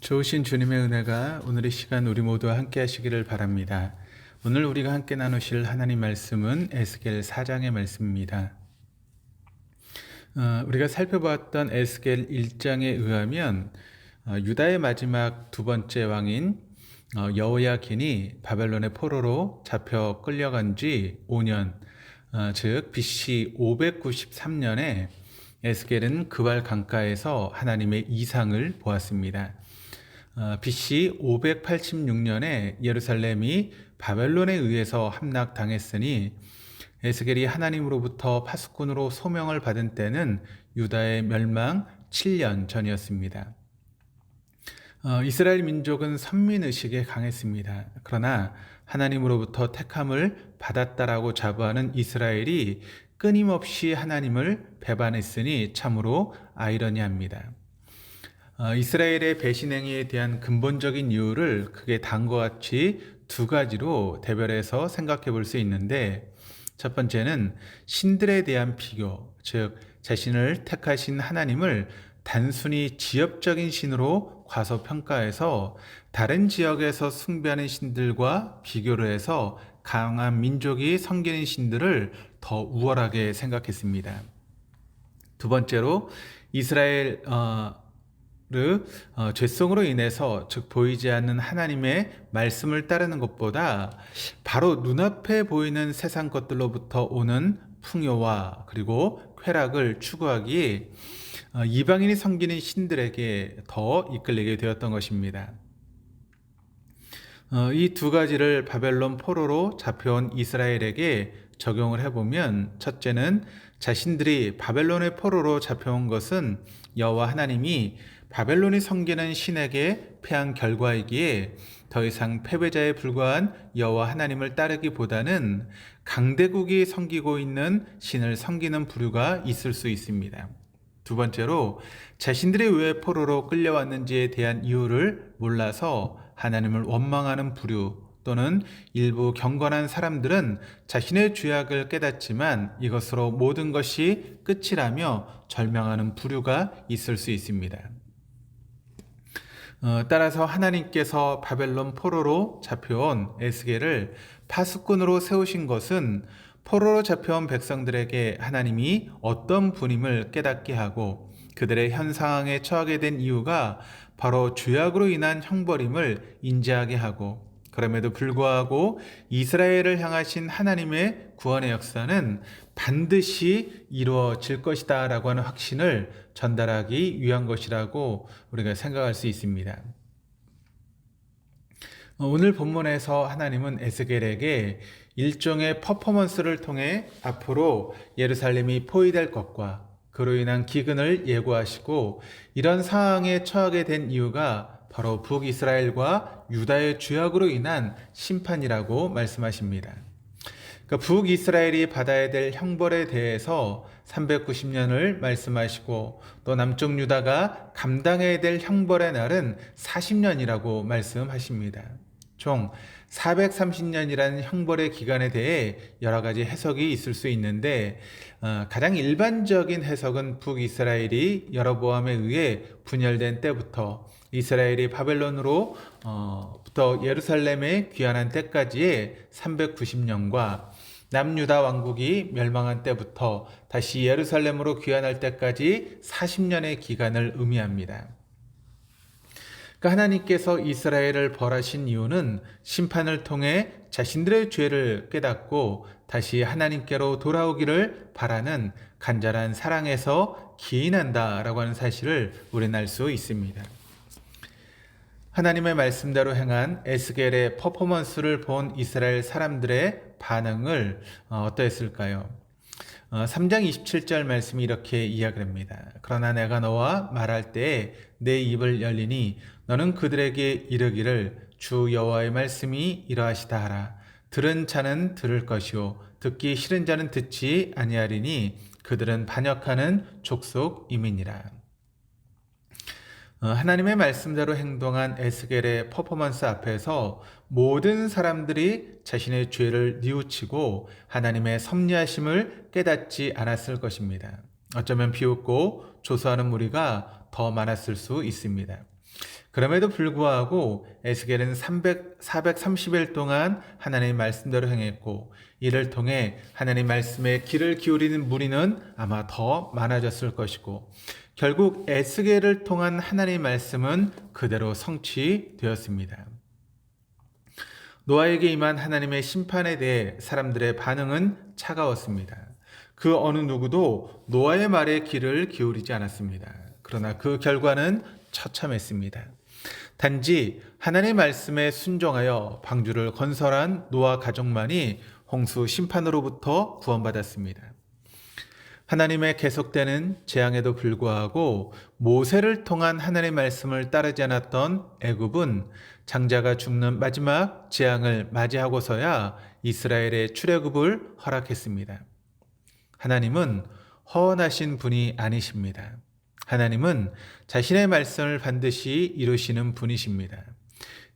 좋으신 주님의 은혜가 오늘 이 시간 우리 모두와 함께 하시기를 바랍니다. 오늘 우리가 함께 나누실 하나님 말씀은 에스겔 4장의 말씀입니다. 우리가 살펴보았던 에스겔 1장에 의하면 유다의 마지막 두 번째 왕인 여호야긴이 바벨론의 포로로 잡혀 끌려간 지 5년, 즉 BC 593년에 에스겔은 그발 강가에서 하나님의 이상을 보았습니다. BC 586년에 예루살렘이 바벨론에 의해서 함락당했으니 에스겔이 하나님으로부터 파수꾼으로 소명을 받은 때는 유다의 멸망 7년 전이었습니다. 이스라엘 민족은 선민의식에 강했습니다. 그러나 하나님으로부터 택함을 받았다라고 자부하는 이스라엘이 끊임없이 하나님을 배반했으니 참으로 아이러니합니다. 이스라엘의 배신행위에 대한 근본적인 이유를 크게 다음과 같이 두 가지로 대별해서 생각해 볼 수 있는데, 첫 번째는 신들에 대한 비교, 즉 자신을 택하신 하나님을 단순히 지역적인 신으로 과소평가해서 다른 지역에서 숭배하는 신들과 비교를 해서 강한 민족이 섬기는 신들을 더 우월하게 생각했습니다. 두 번째로 이스라엘 죄성으로 인해서 즉 보이지 않는 하나님의 말씀을 따르는 것보다 바로 눈앞에 보이는 세상 것들로부터 오는 풍요와 그리고 쾌락을 추구하기에 이방인이 섬기는 신들에게 더 이끌리게 되었던 것입니다. 이 두 가지를 바벨론 포로로 잡혀온 이스라엘에게 적용을 해보면, 첫째는 자신들이 바벨론의 포로로 잡혀온 것은 여호와 하나님이 바벨론이 섬기는 신에게 패한 결과이기에 더 이상 패배자에 불과한 여호와 하나님을 따르기보다는 강대국이 섬기고 있는 신을 섬기는 부류가 있을 수 있습니다. 두 번째로 자신들이 왜 포로로 끌려왔는지에 대한 이유를 몰라서 하나님을 원망하는 부류 또는 일부 경건한 사람들은 자신의 죄악을 깨닫지만 이것으로 모든 것이 끝이라며 절망하는 부류가 있을 수 있습니다. 따라서 하나님께서 바벨론 포로로 잡혀온 에스겔을 파수꾼으로 세우신 것은 포로로 잡혀온 백성들에게 하나님이 어떤 분임을 깨닫게 하고 그들의 현 상황에 처하게 된 이유가 바로 죄악으로 인한 형벌임을 인지하게 하고, 그럼에도 불구하고 이스라엘을 향하신 하나님의 구원의 역사는 반드시 이루어질 것이다 라고 하는 확신을 전달하기 위한 것이라고 우리가 생각할 수 있습니다. 오늘 본문에서 하나님은 에스겔에게 일종의 퍼포먼스를 통해 앞으로 예루살렘이 포위될 것과 그로 인한 기근을 예고하시고, 이런 상황에 처하게 된 이유가 바로 북이스라엘과 유다의 죄악으로 인한 심판이라고 말씀하십니다. 그러니까 북이스라엘이 받아야 될 형벌에 대해서 390년을 말씀하시고, 또 남쪽 유다가 감당해야 될 형벌의 날은 40년이라고 말씀하십니다. 총 430년이라는 형벌의 기간에 대해 여러 가지 해석이 있을 수 있는데, 가장 일반적인 해석은 북이스라엘이 여로보암에 의해 분열된 때부터 이스라엘이 바벨론으로 부터 예루살렘에 귀환한 때까지의 390년과 남유다 왕국이 멸망한 때부터 다시 예루살렘으로 귀환할 때까지 40년의 기간을 의미합니다. 그러니까 하나님께서 이스라엘을 벌하신 이유는 심판을 통해 자신들의 죄를 깨닫고 다시 하나님께로 돌아오기를 바라는 간절한 사랑에서 기인한다라고 하는 사실을 우리는 알 수 있습니다. 하나님의 말씀대로 행한 에스겔의 퍼포먼스를 본 이스라엘 사람들의 반응을 어떠했을까요? 3장 27절 말씀이 이렇게 이야기합니다. 그러나 내가 너와 말할 때에 내 입을 열리니 너는 그들에게 이르기를 주 여호와의 말씀이 이러하시다 하라. 들은 자는 들을 것이요 듣기 싫은 자는 듣지 아니하리니 그들은 반역하는 족속임이니라. 하나님의 말씀대로 행동한 에스겔의 퍼포먼스 앞에서 모든 사람들이 자신의 죄를 뉘우치고 하나님의 섭리하심을 깨닫지 않았을 것입니다. 어쩌면 비웃고 조소하는 무리가 더 많았을 수 있습니다. 그럼에도 불구하고 에스겔은 430일 동안 하나님의 말씀대로 행했고, 이를 통해 하나님의 말씀에 귀를 기울이는 무리는 아마 더 많아졌을 것이고, 결국 에스겔을 통한 하나님의 말씀은 그대로 성취되었습니다. 노아에게 임한 하나님의 심판에 대해 사람들의 반응은 차가웠습니다. 그 어느 누구도 노아의 말에 귀를 기울이지 않았습니다. 그러나 그 결과는 처참했습니다. 단지 하나님의 말씀에 순종하여 방주를 건설한 노아 가족만이 홍수 심판으로부터 구원받았습니다. 하나님의 계속되는 재앙에도 불구하고 모세를 통한 하나님의 말씀을 따르지 않았던 애굽은 장자가 죽는 마지막 재앙을 맞이하고서야 이스라엘의 출애굽을 허락했습니다. 하나님은 허언하신 분이 아니십니다. 하나님은 자신의 말씀을 반드시 이루시는 분이십니다.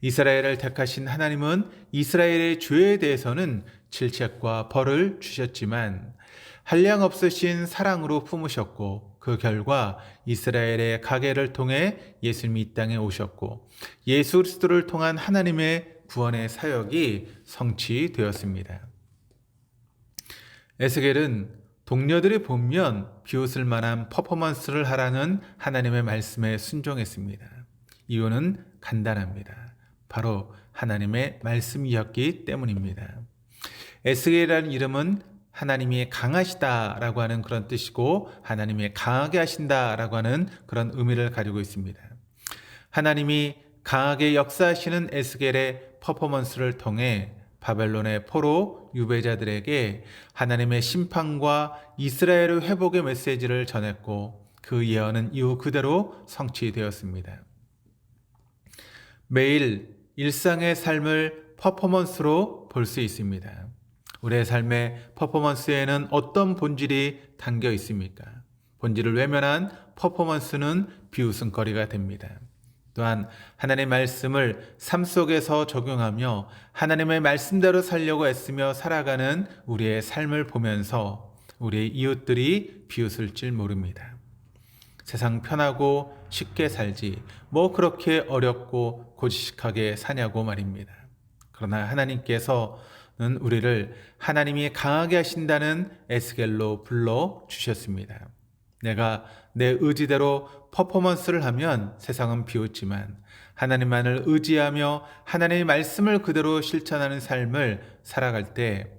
이스라엘을 택하신 하나님은 이스라엘의 죄에 대해서는 질책과 벌을 주셨지만 한량없으신 사랑으로 품으셨고, 그 결과 이스라엘의 가계를 통해 예수님이 이 땅에 오셨고, 예수 그리스도를 통한 하나님의 구원의 사역이 성취되었습니다. 에스겔은 동료들이 보면 비웃을 만한 퍼포먼스를 하라는 하나님의 말씀에 순종했습니다. 이유는 간단합니다. 바로 하나님의 말씀이었기 때문입니다. 에스겔이라는 이름은 하나님이 강하시다라고 하는 그런 뜻이고, 하나님이 강하게 하신다라고 하는 그런 의미를 가지고 있습니다. 하나님이 강하게 역사하시는 에스겔의 퍼포먼스를 통해 바벨론의 포로 유배자들에게 하나님의 심판과 이스라엘의 회복의 메시지를 전했고, 그 예언은 이후 그대로 성취되었습니다. 매일 일상의 삶을 퍼포먼스로 볼 수 있습니다. 우리의 삶의 퍼포먼스에는 어떤 본질이 담겨 있습니까? 본질을 외면한 퍼포먼스는 비웃음거리가 됩니다. 또한 하나님의 말씀을 삶 속에서 적용하며 하나님의 말씀대로 살려고 애쓰며 살아가는 우리의 삶을 보면서 우리의 이웃들이 비웃을 줄 모릅니다. 세상 편하고 쉽게 살지 뭐 그렇게 어렵고 고지식하게 사냐고 말입니다. 그러나 하나님께서는 우리를 하나님이 강하게 하신다는 에스겔로 불러주셨습니다. 내가 내 의지대로 퍼포먼스를 하면 세상은 비웃지만 하나님만을 의지하며 하나님의 말씀을 그대로 실천하는 삶을 살아갈 때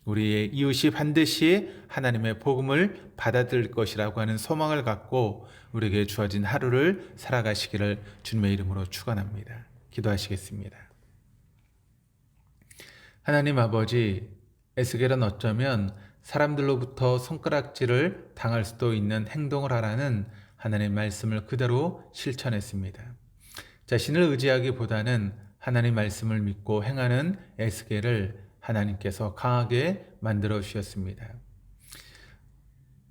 우리의 이웃이 반드시 하나님의 복음을 받아들일 것이라고 하는 소망을 갖고 우리에게 주어진 하루를 살아가시기를 주님의 이름으로 축원합니다. 기도하시겠습니다. 하나님 아버지, 에스겔은 어쩌면 사람들로부터 손가락질을 당할 수도 있는 행동을 하라는 하나님의 말씀을 그대로 실천했습니다. 자신을 의지하기보다는 하나님의 말씀을 믿고 행하는 에스겔을 하나님께서 강하게 만들어 주셨습니다.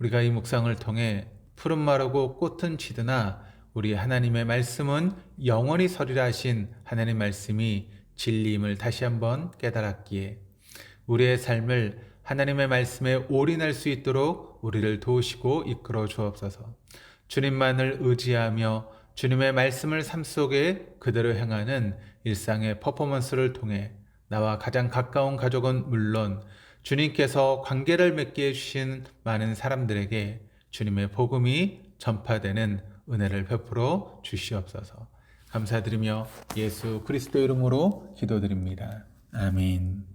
우리가 이 묵상을 통해 푸른 마르고 꽃은 지드나 우리 하나님의 말씀은 영원히 서리라 하신 하나님의 말씀이 진리임을 다시 한번 깨달았기에 우리의 삶을 하나님의 말씀에 올인할 수 있도록 우리를 도우시고 이끌어 주옵소서. 주님만을 의지하며 주님의 말씀을 삶 속에 그대로 행하는 일상의 퍼포먼스를 통해 나와 가장 가까운 가족은 물론 주님께서 관계를 맺게 해주신 많은 사람들에게 주님의 복음이 전파되는 은혜를 베풀어 주시옵소서. 감사드리며 예수 그리스도 이름으로 기도드립니다. 아멘.